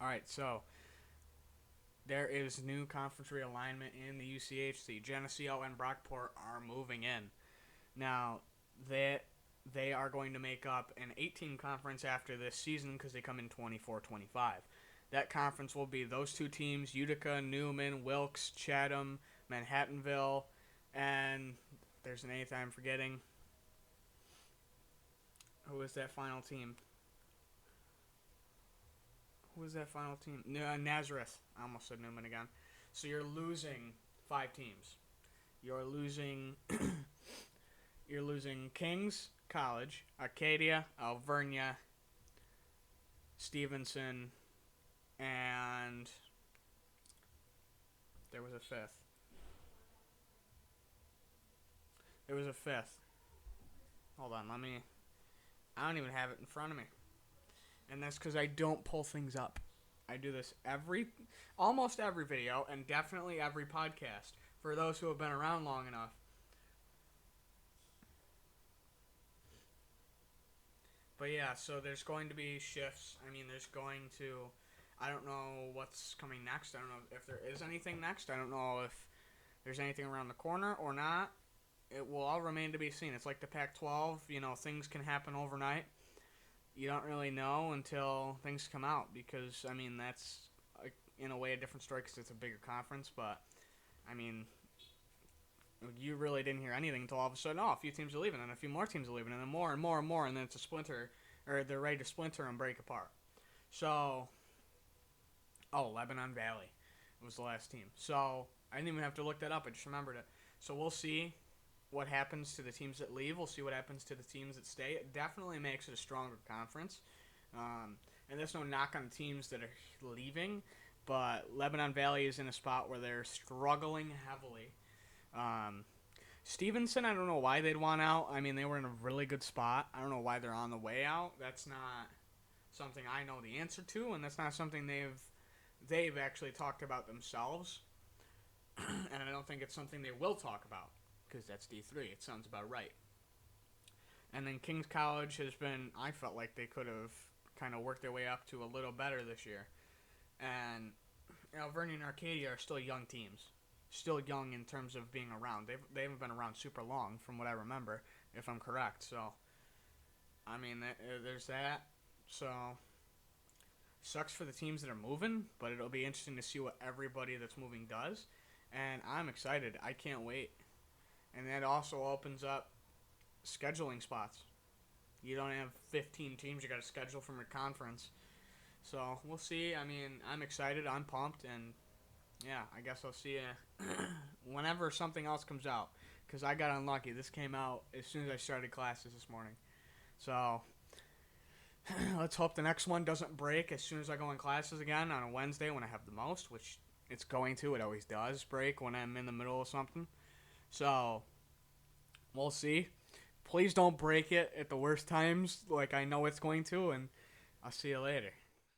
All right, so there is new conference realignment in the UCHC. Geneseo and Brockport are moving in. Now, they are going to make up an 18 conference after this season because they come in 24-25. That conference will be those two teams, Utica, Newman, Wilkes, Chatham, Manhattanville, and there's an eighth I'm forgetting. Who is that final team? Who is that final team? Nazareth. I almost said Newman again. So you're losing 5 teams. You're losing you're losing Kings College, Arcadia, Alvernia, Stevenson, and there was a fifth. There was a fifth. Hold on, let me. I don't even have it in front of me, and that's because I don't pull things up. I do this almost every video, and definitely every podcast. For those who have been around long enough, but yeah, so there's going to be shifts. I mean, there's going to. I don't know what's coming next. I don't know if there is anything next. I don't know if there's anything around the corner or not. It will all remain to be seen. It's like the Pac-12. You know, things can happen overnight. You don't really know until things come out because, I mean, that's, in a way, a different story because it's a bigger conference. But, I mean, you really didn't hear anything until all of a sudden, oh, a few teams are leaving, and a few more teams are leaving, and then more and more and more, and then it's a splinter, or they're ready to splinter and break apart. So, Lebanon Valley was the last team. So, I didn't even have to look that up. I just remembered it. So, we'll see what happens to the teams that leave. We'll see what happens to the teams that stay. It definitely makes it a stronger conference. And there's no knock on teams that are leaving, but Lebanon Valley is in a spot where they're struggling heavily. Stevenson, I don't know why they'd want out. I mean, they were in a really good spot. I don't know why they're on the way out. That's not something I know the answer to, and that's not something they've actually talked about themselves. And I don't think it's something they will talk about because that's D3. It sounds about right. And then King's College has been, I felt like they could have kind of worked their way up to a little better this year. And Alvernia and Arcadia are still young teams. Still young in terms of being around. They haven't been around super long from what I remember, if I'm correct. So, I mean, there's that. So, sucks for the teams that are moving, but it'll be interesting to see what everybody that's moving does. And I'm excited. I can't wait. And that also opens up scheduling spots. You don't have 15 teams you got to schedule from your conference. So we'll see. I mean, I'm excited. I'm pumped. And yeah, I guess I'll see you whenever something else comes out. Because I got unlucky. This came out as soon as I started classes this morning. So let's hope the next one doesn't break as soon as I go in classes again on a Wednesday when I have the most, which it's going to. It always does break when I'm in the middle of something. So, we'll see. Please don't break it at the worst times like I know it's going to, and I'll see you later.